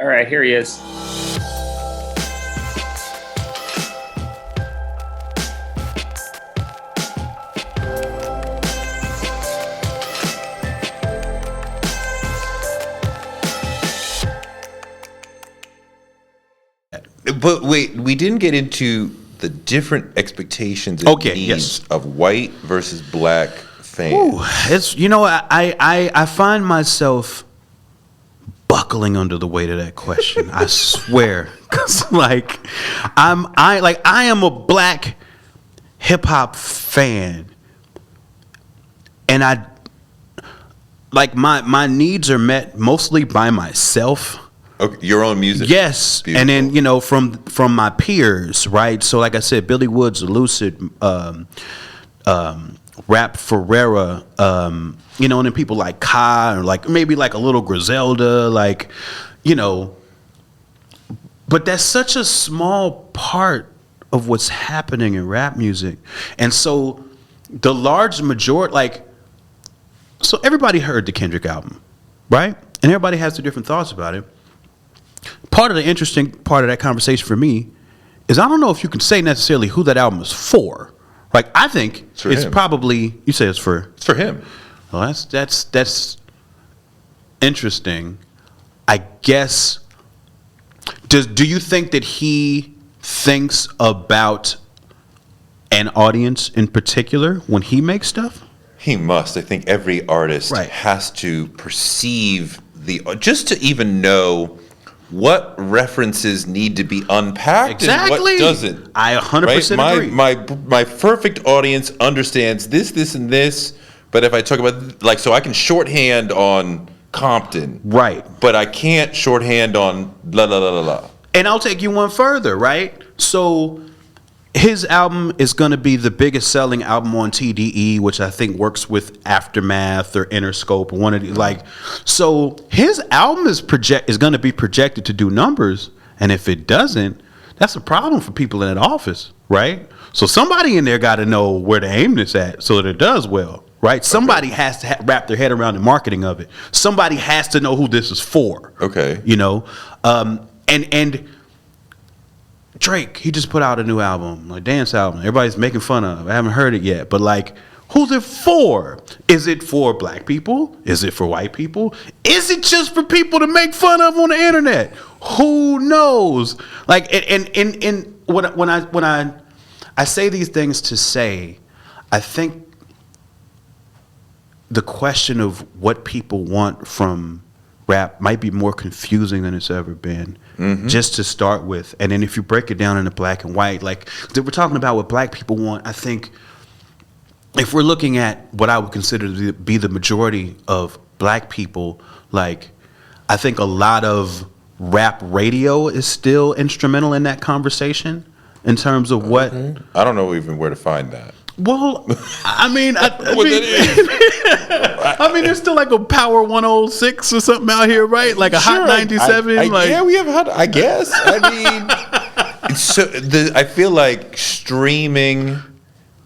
All right, here he is. But wait, we didn't get into the different expectations and needs of white versus black fans. Ooh, it's I find myself buckling under the weight of that question. I swear, 'cause I am a black hip hop fan, and my needs are met mostly by myself. Okay, your own music. Yes. Beautiful. And then, from my peers, right? So like I said, Billy Woods, Lucid, Rap Ferreira, and then people like Kai, or maybe a little Griselda, but that's such a small part of what's happening in rap music. And so the large majority, so everybody heard the Kendrick album, right? And everybody has their different thoughts about it. Part of the interesting part of that conversation for me is I don't know if you can say necessarily who that album is for. I think it's probably, you say it's for him. Well, that's interesting. I guess. Do you think that he thinks about an audience in particular when he makes stuff? He must. I think every artist has to perceive just to even know what references need to be unpacked and what doesn't. I 100% agree. My perfect audience understands this, and this, but if I talk about, so I can shorthand on Compton. Right. But I can't shorthand on la la la la la. And I'll take you one further, right? So his album is going to be the biggest selling album on TDE, which I think works with Aftermath or Interscope or one of the So his album is going to be projected to do numbers, and if it doesn't, that's a problem for people in that office, right? So somebody in there got to know where to aim this at so that it does well, right? Somebody has to wrap their head around the marketing of it. Somebody has to know who this is for. Okay, and Drake, he just put out a new album, a dance album. Everybody's making fun of. I haven't heard it yet, but who's it for? Is it for black people? Is it for white people? Is it just for people to make fun of on the internet? Who knows? And when I say these things to say, I think the question of what people want from rap might be more confusing than it's ever been. Mm-hmm. Just to start with, and then if you break it down into black and white, we're talking about what black people want, I think if we're looking at what I would consider to be the majority of black people, I think a lot of rap radio is still instrumental in that conversation in terms of what. I don't know even where to find that. Well, I mean, there's still a Power 106 or something out here, right? A Hot 97. Yeah, we have Hot. I guess. I feel like streaming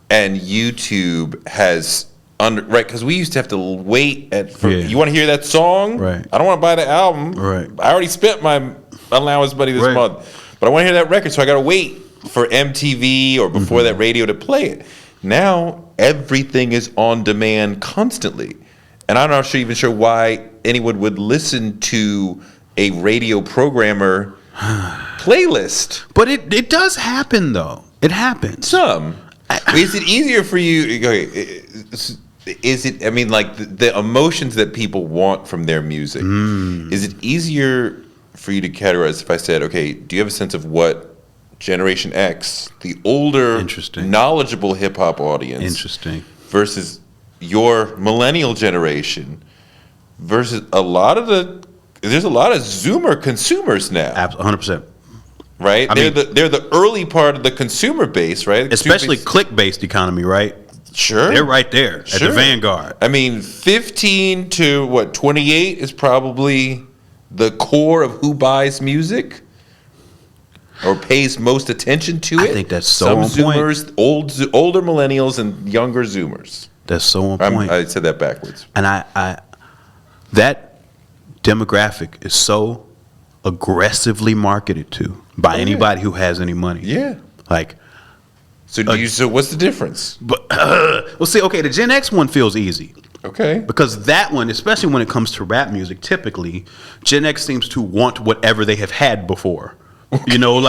and YouTube has right, because we used to have to wait you want to hear that song? Right. I don't want to buy the album. Right. I already spent my allowance money this month, but I want to hear that record, so I got to wait for MTV or before that radio to play it. Now everything is on demand constantly, and I'm not even sure why anyone would listen to a radio programmer playlist. But it does happen, though. It happens. Is it easier for you? Okay, is it? I mean, the emotions that people want from their music. Is it easier for you to categorize if I said, okay, do you have a sense of what Generation X, the older, knowledgeable hip hop audience, versus your millennial generation, versus there's a lot of Zoomer consumers now. 100%. Right? They're the early part of the consumer base, right? Especially click-based economy, right? Sure. They're right there at the vanguard. I mean, 15 to 28 is probably the core of who buys music or pays most attention to it. I think that's so on Zoomers, point. Older millennials and younger Zoomers. That's so on point. I said that backwards. And I that demographic is so aggressively marketed to by anybody who has any money. Yeah. Like, So what's the difference? but well, see, okay, the Gen X one feels easy. Okay. Because that one, especially when it comes to rap music, typically Gen X seems to want whatever they have had before. You know,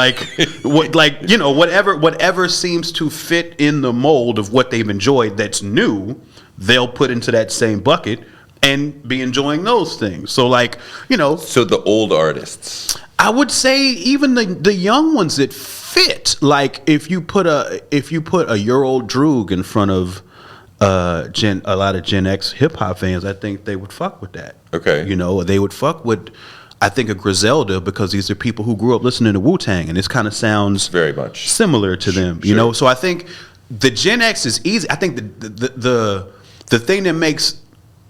whatever seems to fit in the mold of what they've enjoyed that's new, they'll put into that same bucket and be enjoying those things. So So the old artists. I would say even the young ones that fit. Like if you put a year old Droog in front of a lot of Gen X hip hop fans, I think they would fuck with that. Okay. They would fuck with, I think, a Griselda, because these are people who grew up listening to Wu-Tang, and this kind of sounds very much similar to them. Sure. So I think the Gen X is easy. I think the thing that makes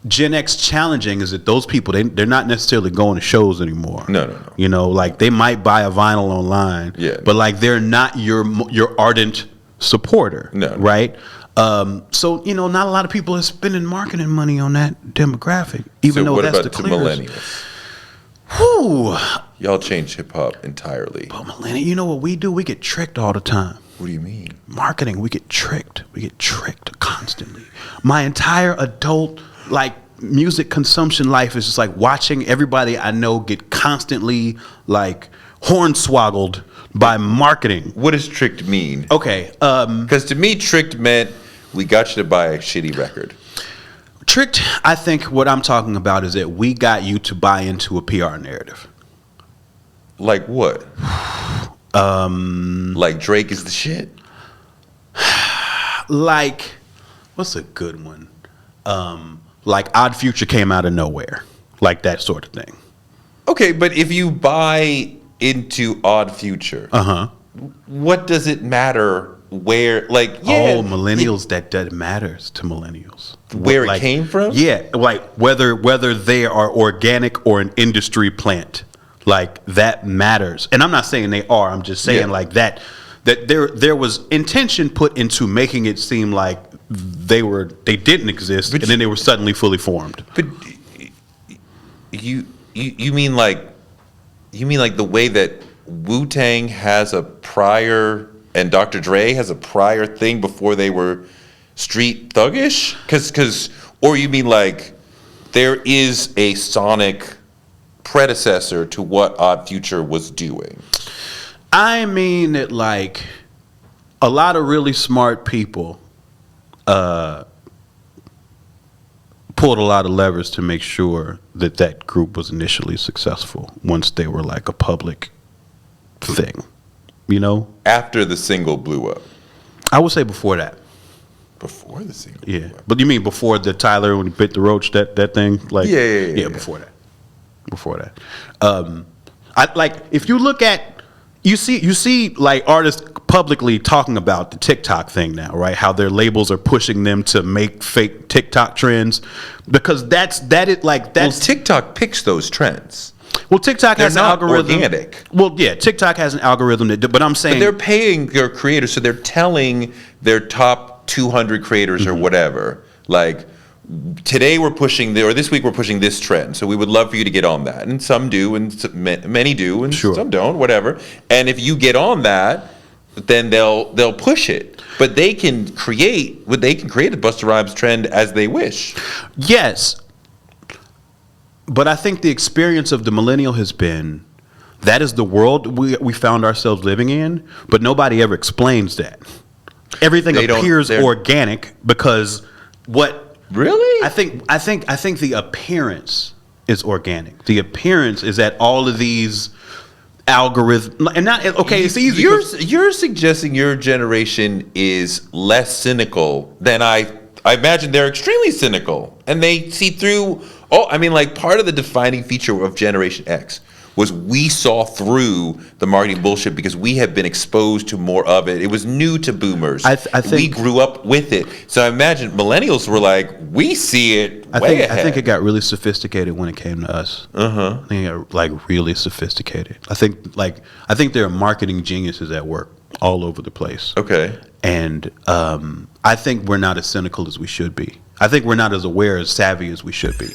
Gen X challenging is that those people, they're not necessarily going to shows anymore. No. They might buy a vinyl online, but they're not your ardent supporter. No. Right? So not a lot of people are spending marketing money on that demographic, even though that's the clearest. Millennials? Whew. Y'all change hip hop entirely. But millennials, you know what we do? We get tricked all the time. What do you mean? Marketing, we get tricked. We get tricked constantly. My entire adult music consumption life is just watching everybody I know get constantly hornswoggled by marketing. What does tricked mean? Okay. Because to me, tricked meant we got you to buy a shitty record. Tricked, I think what I'm talking about is that we got you to buy into a PR narrative. Like what? Like Drake is the shit? What's a good one? Odd Future came out of nowhere. Like that sort of thing. Okay, but if you buy into Odd Future, what does it matter where, millennials, that matters to millennials. Where it came from? Yeah, whether they are organic or an industry plant, that matters. And I'm not saying they are. I'm just saying that there was intention put into making it seem like they didn't exist, and then they were suddenly fully formed. But you mean the way that Wu-Tang has a prior and Dr. Dre has a prior thing before they were street thuggish? Or you mean there is a sonic predecessor to what Odd Future was doing? I mean that a lot of really smart people pulled a lot of levers to make sure that group was initially successful once they were a public thing, After the single blew up. I would say before that. Before the single blew up. But you mean before the Tyler when he bit the roach, that thing? Yeah, before that. Before that. If you look at, you see artists publicly talking about the TikTok thing now, right? How their labels are pushing them to make fake TikTok trends, because that's TikTok picks those trends. Well, TikTok has an algorithm. Organic. Well, yeah, TikTok has an algorithm but I'm saying, but they're paying their creators, so they're telling their top 200 creators or whatever, today we're pushing this week we're pushing this trend, so we would love for you to get on that. And some do, and many do, and some don't, whatever. And if you get on that, then they'll push it. But they can create a Busta Rhymes trend as they wish. Yes. But I think the experience of the millennial has been, that is the world we found ourselves living in, but nobody ever explains that. Everything appears organic because what really? I think the appearance is organic. The appearance is that all of these algorithms, and not okay. It's easy. You're suggesting your generation is less cynical than I imagine. They're extremely cynical, and they see through. Part of the defining feature of Generation X was we saw through the marketing bullshit because we have been exposed to more of it. It was new to boomers. I think we grew up with it. So I imagine millennials were we see it ahead. I think it got really sophisticated when it came to us. I think it got really sophisticated. I think there are marketing geniuses at work all over the place. Okay. And I think we're not as cynical as we should be. I think we're not as aware, as savvy as we should be.